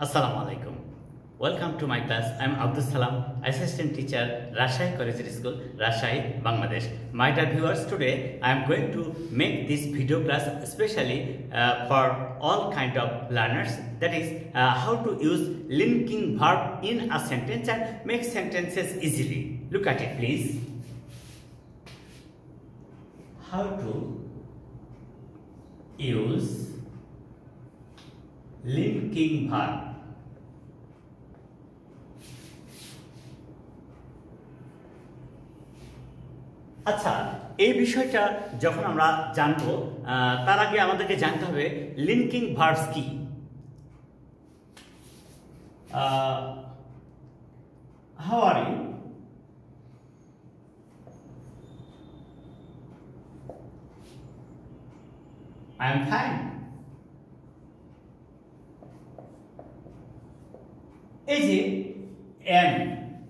Assalamu alaikum. Welcome to my class. I am Abdul Salam, assistant teacher, Rajshahi Collegiate School, Rajshahi, Bangladesh. My dear viewers, today I am going to make this video class especially for all kind of learners. That is how to use linking verb in a sentence and make sentences easily. Look at it, please. How to use linking verb. আচ্ছা, এই বিষয়টা যখন আমরা জানবো তার আগে আমাদেরকে জানতে হবে লিঙ্কিং ভার্বস কি। How are you? I am fine. এই যে এম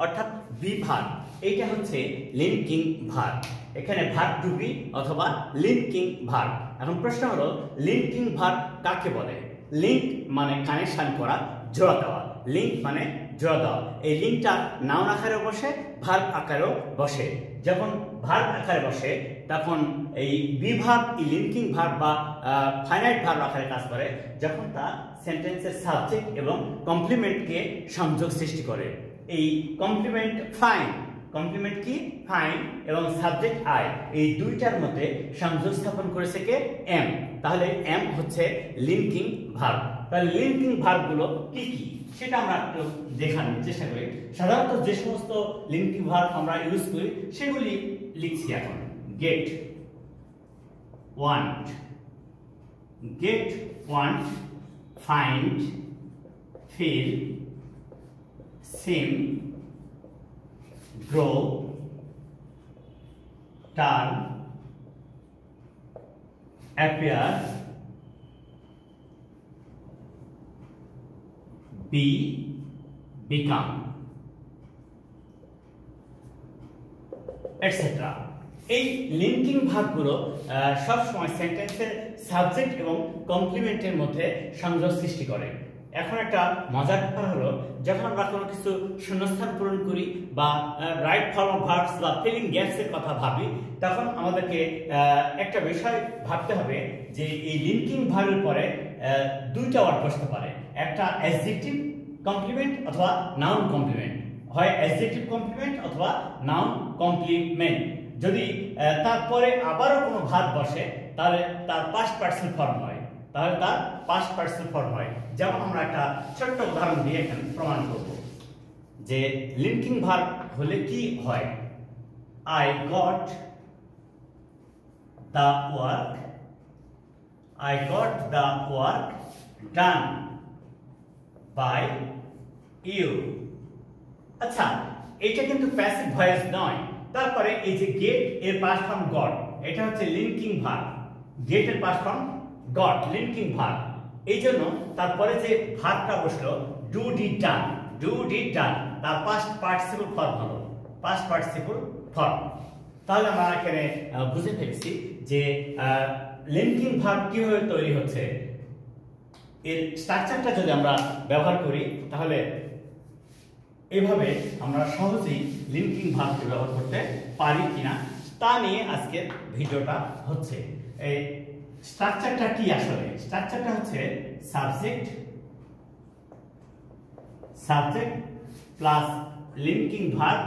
অর্থাৎ বি ভার্ব, এইটা হচ্ছে লিঙ্কিং ভার্ব। এখানে ভার্ব টু বি অথবা লিঙ্কিং ভার্ব। এখন প্রশ্ন হলো লিঙ্কিং ভার্ব কাকে বলে? লিঙ্ক মানে কানেকশন করা, জোড়া দেওয়া। লিঙ্ক মানে জোড়া দেওয়া। এই লিঙ্কটা নাউন আকারে বসে, ভার্ব আকারেও বসে। যখন ভার্ব আকারে বসে তখন এই বি ভার্ব এই লিঙ্কিং ভার্ব বা ফাইনাইট ভার্ব আকারে কাজ করে যখন তা সেন্টেন্সের সাবজেক্ট এবং কমপ্লিমেন্টকে সংযোগ সৃষ্টি করে। এই কমপ্লিমেন্ট ফাইন, কমপ্লিমেন্ট কি? ফাইন এবং সাবজেক্ট আই, এই দুইটার মধ্যে সংযোগ স্থাপন করেছে কে? এম। তাহলে এম হচ্ছে লিঙ্কিং ভার্ব। তাহলে লিঙ্কিং ভার্বগুলো কি কি সেটা আমরা একটু দেখানোর চেষ্টা করি। সাধারণত যে সমস্ত লিঙ্কিং ভার্ব আমরা ইউজ করি সেগুলি লিখছি এখন। Get, want, get want, find, feel, seem, grow, turn, appear, be, become, etc. এই লিঙ্কিং ভার্বগুলো সব সময় সেন্টেন্সের সাবজেক্ট এবং কমপ্লিমেন্টের মধ্যে সংযোগ সৃষ্টি করে। এখন একটা মজার ব্যাপার হলো যখন আমরা কোনো কিছু শূন্যস্থান পূরণ করি বা রাইট ফর্ম অফ ভার্বস বা ফিলিং গ্যাপস এর কথা ভাবি, তখন আমাদেরকে একটা বিষয় ভাবতে হবে যে এই লিঙ্কিং ভার্বের পরে দুইটা ওয়ার্ড বসতে পারে। একটা অ্যাডজেক্টিভ কমপ্লিমেন্ট অথবা নাউন কমপ্লিমেন্ট, হয় অ্যাডজেক্টিভ কমপ্লিমেন্ট অথবা নাউন কমপ্লিমেন্ট। যদি তারপরে আবারও কোনো ভার্ব বসে তাহলে তার পাস্ট পার্সন ফর্ম হয়, তাহলে তার পাস্ট পার্সন ফর্ম হয়। যেমন আমরা একটা ছোট্ট উদাহরণ দিয়ে এখানে প্রমাণ করব যে লিঙ্কিং ভার্ব হলে কি হয়। I got the work, I got the work done by you. আচ্ছা, এটা কিন্তু প্যাসিভ ভয়েস নয়। তারপরে এই যে গেট এর পাস্ট ফর্ম গট, এটা হচ্ছে লিঙ্কিং ভার্ব। গেট এর past form goat, linking verb. এই জন্য তারপরে যে ভার্বটা বসলো do did done, do did done, তার পাস্ট পার্টিসিপল ফর্ম হলো পাস্ট পার্টিসিপল ফর্ম। তাহলে আমরা এখানে বুঝে ফেলেছি যে লিঙ্কিং ভার্ব কিভাবে তৈরি হচ্ছে। এর স্ট্রাকচারটা যদি আমরা ব্যবহার করি তাহলে এইভাবে আমরা সহজেই লিঙ্কিং ভার্বকে ব্যবহার করতে পারি কিনা তা নিয়ে আজকের ভিডিওটা হচ্ছে। এই স্ট্রাকচারটা কি আসলে? স্ট্রাকচারটা হচ্ছে subject, subject plus linking verb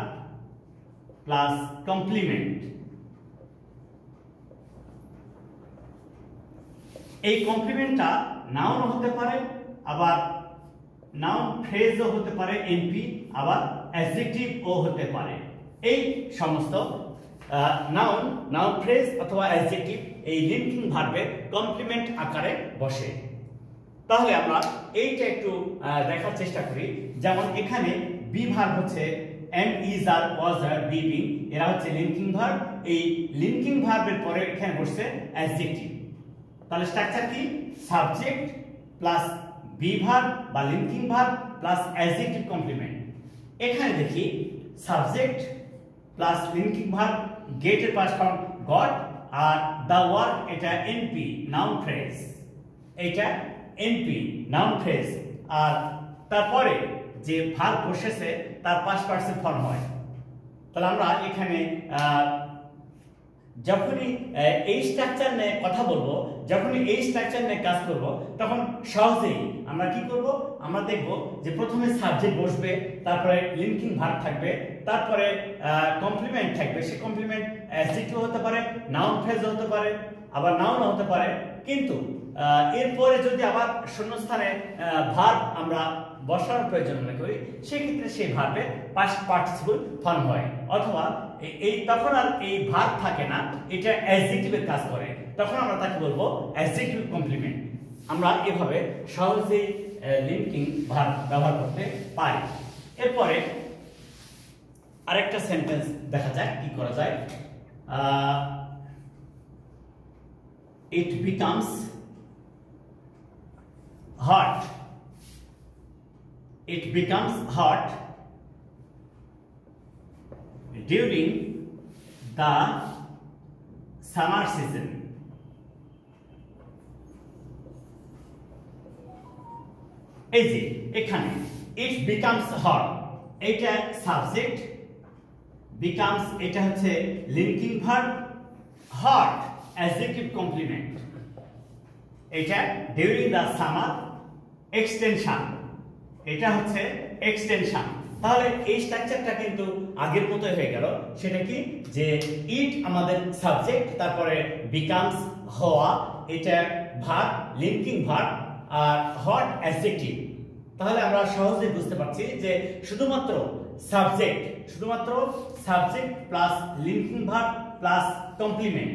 plus complement. এই কমপ্লিমেন্টটা নাউন হতে পারে, আবার নাউন ফ্রেজও হতে পারে এনপি, আবার অ্যাডজেক্টিভও হতে পারে। এই সমস্ত নাউন ফ্রেজ অথবা অ্যাডজেক্টিভ এই লিঙ্কিং ভার্বের কমপ্লিমেন্ট আকারে বসে। তাহলে আমরা এইটা একটু দেখার চেষ্টা করি। যেমন এখানে বি ভার্ব হচ্ছে am, is, are, was, are, be, being, এরা হচ্ছে লিঙ্কিং ভার্ব। এই লিঙ্কিং ভার্বের পরে এখানে বসছে অ্যাডজেক্টিভ। তাহলে স্ট্রাকচার কি? সাবজেক্ট প্লাস বি ভার্ব বা linking verb plus adjective complement. এখানে দেখি সাবজেক্ট প্লাস লিঙ্কিং ভার্ব, গেটের পাস্ট ফর্ম গট, আর দ্য ওয়ার্ক এটা এনপি নাউন ফ্রেজ, এটা এনপি নাউন ফ্রেজ, আর তারপরে যে ভার্ব বসেছে তার পাস্ট পার্টিসিপল ফর্ম হয়। তাহলে আমরা এখানে যখনই এই স্ট্রাকচার নিয়ে কথা বলবো, যখনই এই স্ট্রাকচার নিয়ে কাজ করব, তখন সহজেই আমরা কি করব, আমরা দেখব যে প্রথমে সাবজেক্ট বসবে, তারপরে লিঙ্কিং ভার্ব থাকবে, তারপরে কমপ্লিমেন্ট থাকবে। সে কমপ্লিমেন্ট অ্যাডজেক্টিভ হতে পারে, নাউন ফ্রেজ হতে পারে, আবার নাউন হতে পারে। কিন্তু এরপরে যদি আবার শূন্যস্থানে ভার্ব আমরা বসানোর প্রয়োজন মনে করি, সেক্ষেত্রে সেই ভার্বের পাস্ট পার্টিসিপল ফর্ম হয়। অথবা এই তখন আর এই ভার্ব থাকে না, এটা অ্যাডজেক্টিভের কাজ করে, তখন আমরা তাকে বলবো অ্যাডজেক্টিভ কমপ্লিমেন্ট। আমরা এভাবে সহজেই লিঙ্কিং ভার্ব ব্যবহার করতে পারি। এরপরে আরেকটা সেন্টেন্স দেখা যাক কি করা যায়। It becomes hot. It becomes hot during the summer season. এই যে এখানে it becomes hot, এটা সাবজেক্ট, becomes এটা হচ্ছে linking verb, hot adjective complement, এটা during the summer extension, এটা হচ্ছে এক্সটেনশন। তাহলে এই স্ট্রাকচারটা কিন্তু আগের মতোই হয়ে গেল। সেটা কি, যে ইট আমাদের সাবজেক্ট, তারপরে বিকামস হওয়া, এটা ভার্ব, লিঙ্কিং ভার্ব, আর হট অ্যাডজেক্টিভ। তাহলে আমরা সহজেই বুঝতে পারছি যে শুধুমাত্র subject plus linking verb plus complement,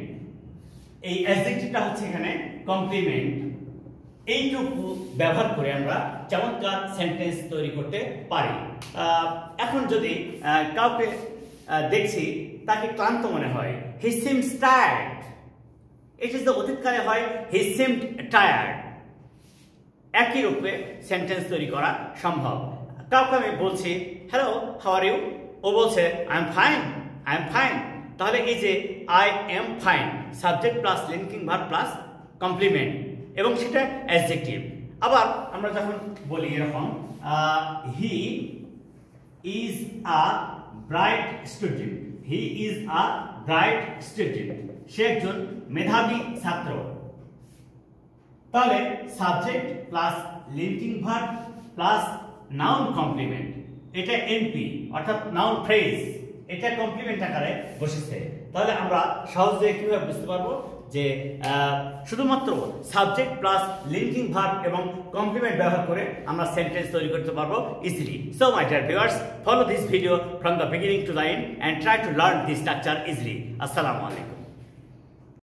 এই অ্যাডজেক্টিভটা হচ্ছে এখানে কমপ্লিমেন্ট। এইটুকু ব্যবহার করে আমরা চমৎকার সেন্টেন্স তৈরি করতে পারি। এখন যদি কাউকে দেখছি তাকে ক্লান্ত মনে হয়, he seems tired, it is the অতীতকালে হয় হি সিমড টায়ার্ড। একই রূপে সেন্টেন্স তৈরি করা সম্ভব। কাউকে আমি বলছি হ্যালো হাউ আর ইউ, ও বলছে আই এম ফাইন। তাহলে এই যে I am fine subject plus linking verb plus complement, এবং সেটা অ্যাডজেক্টিভ। আবার আমরা যখন বলি এরকম, he is a bright student, he is a bright student, সে একজন মেধাবী ছাত্র। তাহলে subject plus linking verb plus noun complement, এটা এনপি অর্থাৎ নাউন ফ্রেজ, এটা কমপ্লিমেন্ট আকারে বসেছে। তাহলে আমরা সহজে কিভাবে বুঝতে পারবো যে শুধুমাত্র সাবজেক্ট প্লাস লিঙ্কিং ভার্ব এবং কমপ্লিমেন্ট ব্যবহার করে আমরা সেন্টেন্স তৈরি করতে পারবো easily. So my dear viewers, follow this video from the beginning to the end and try to learn this structure easily. Assalamu alaikum.